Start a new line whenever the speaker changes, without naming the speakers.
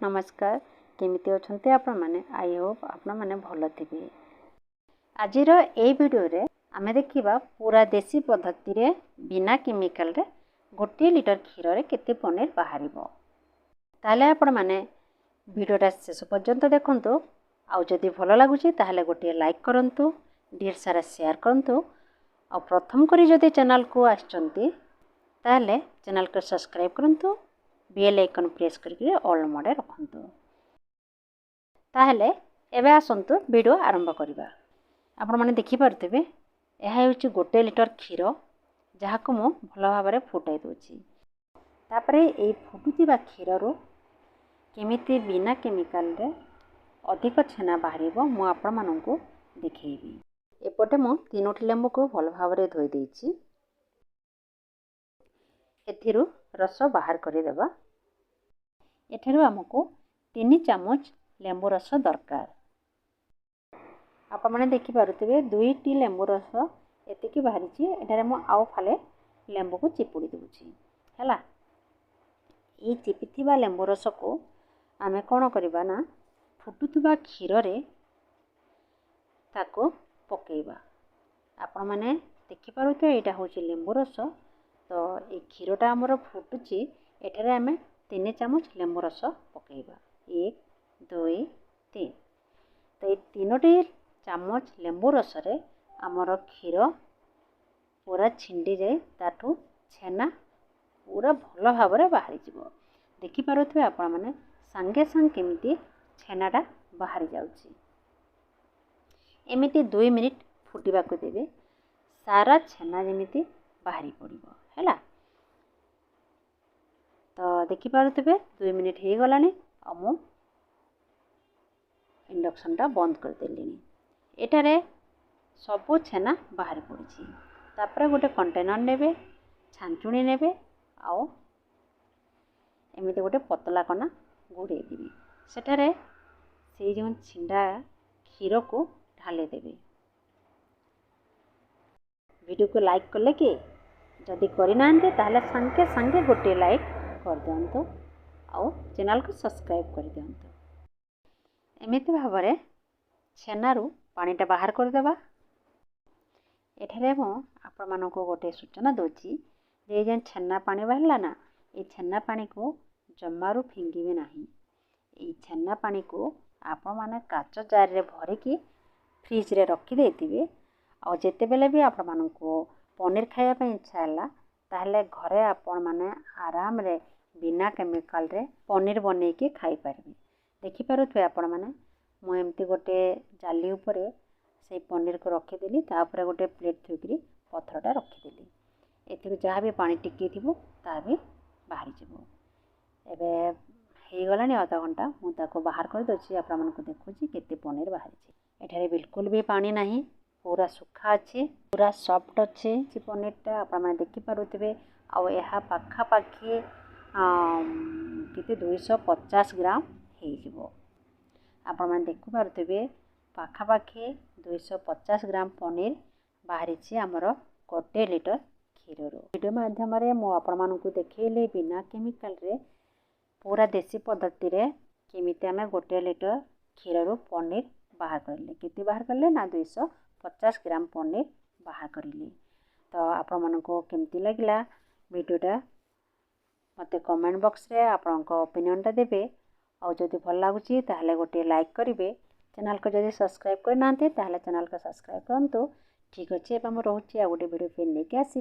नमस्कार केमिति अछंते आपण माने आई होप आपण माने भलो थिबे। आजिर ए वीडियो रे आमे देखिबा पूरा देसी पद्धति रे बिना केमिकल रे 1 लीटर क्षीर रे केते पनीर बाहरिबो। ताले आपण माने वीडियोटा शेष पर्यंत देखंतु। आउ जदि भलो लागुची ताहले गोटे लाइक करंतु, ढेर सारा शेयर करंतु। आ प्रथम करी जदि चैनल को आछंती ताहले चैनल को सब्सक्राइब करंतु, बेल आइकन प्रेस करके ऑल मोड रखंतु। ताहले एबे आसंतु वीडियो आरंभ करिबा। आपण माने देखि परथिबे एहा होची 1 लीटर क्षीर जहाको मु भलो भाबरे फुटाई दोची। तापरे ए फुटुतिबा क्षीर रो केमिति बिना केमिकल रे अधिक छेना बाहरिबो मु आपण माननकु देखैबी। एपटे मु 3टी लेंबू को भलो भाबरे धोई देइची। एथिरु रस बाहर करि देबा। एठिरु हमकु 3 चामच लेंबू रस दरकार। आपण माने देखि पारुथिबे 2टी लेंबू रस एतिकी बाहरिची। एठारे मु आउ फाले लेंबू को चिपुडी देउची हैला। ए चिपिथिबा लेंबू रस को आमे कोन करबा ना फुटुथिबा क्षीर रे ताको पकेइबा। आपण माने देखि पारुथिबे एटा होची लेंबू रस। तो ए क्षीरटा हमर फुटुची। एठारे आमे 3 चामच लेंबू रस पकेइबा। 1 2 3। तो ये 3टी चामच लेंबू रस रे हमर क्षीर पूरा छिंडी जाए ताठू छेना पूरा भलो भाबरे बाहरी जिवो। देखि पारुथिबे आपण माने संगे संग केमिति छेनाटा बाहरी जाउची। एमिति 2 मिनिट फुटिबा को देबे। सारा छेना जेमिति बाहरी पड़िबो हैला। तो देखि पारुथिबे 2 मिनिट हे गलानी। अमु इंडक्शन टा बंद कर देलिनी। एटारे सबो छेना बाहरी पड़िछि। तापरे गोटे कंटेनर नेबे, छांचुणी नेबे आउ एमिति गोटे पतला कना गुड़े दिबे। सेटारे से जो छिंडा क्षीर को ढाले देबे। वीडियो को लाइक करले कि जदि करि नांते ताहले संगे संगे गोटे लाइक कर दियंतु आउ चैनल को सब्सक्राइब कर दियंतु। एमिति भाबरे छेनारू पानीटा बाहर कर देबा। एठारे मु आपण मानको गोटे सूचना दोची जे जे छेना पानी बाहरला ना ए छेना पानी को जम्मारू फिंगिबे नाही। ए छेना पानी को आपण माने काचो जार रे भरि की फ्रिज रे रखि देतिबे। आ जेते बेले भी आपण मानको पनीर खाया पे इच्छा हला ताहले घरे आपण माने आराम रे बिना केमिकल रे पनीर बनै के खाई परबे। देखि पारुथबे आपण माने मु एमती गोटे जाली उपरे से पनीर को रखि देली। ता ऊपर गोटे प्लेट थुकरी पथरटा रखि देली। एथिरु जहा भी पानी टिके थिबो ता भी बाहरी जिवो। एबे हे गलानी आधा घंटा मु ताको बाहर कर दोची। आपण मानको देखुची केते पनीर बाहरी छि। एठारे बिल्कुल भी पानी नाही, पूरा सुखा अछि, पूरा सॉफ्ट अछि छि पनीरटा। आपण माने देखि पारुथबे। आ एहा पाखा पाखी केते 250 ग्राम हे जिवो। आपण माने देखि पारुथबे पाखा पाखी 250 ग्राम पनीर बाहरी छि हमर 1 लीटर क्षीर रो। वीडियो माध्यम रे मु आपण मानको देखैले बिना केमिकल रे पूरा देसी पद्धति रे केमिति हमें 1 लीटर क्षीर रो पनीर बाहर करले। केते बाहर करले ना 250 ग्राम पनीर बाहर करले। तो आपण मानको केमिति लागला वीडियोटा मते कमेंट बॉक्स रे आपनको ओपिनियन टा देबे। और जदि भल लागुची ताहले गोटे लाइक करिवे। चैनल को जदि सब्सक्राइब कर नांते ताहले चैनल को सब्सक्राइब करंतु। ठीक अछि एबा हम रहउची आ गोटे वीडियो फिर लेके आसीबे।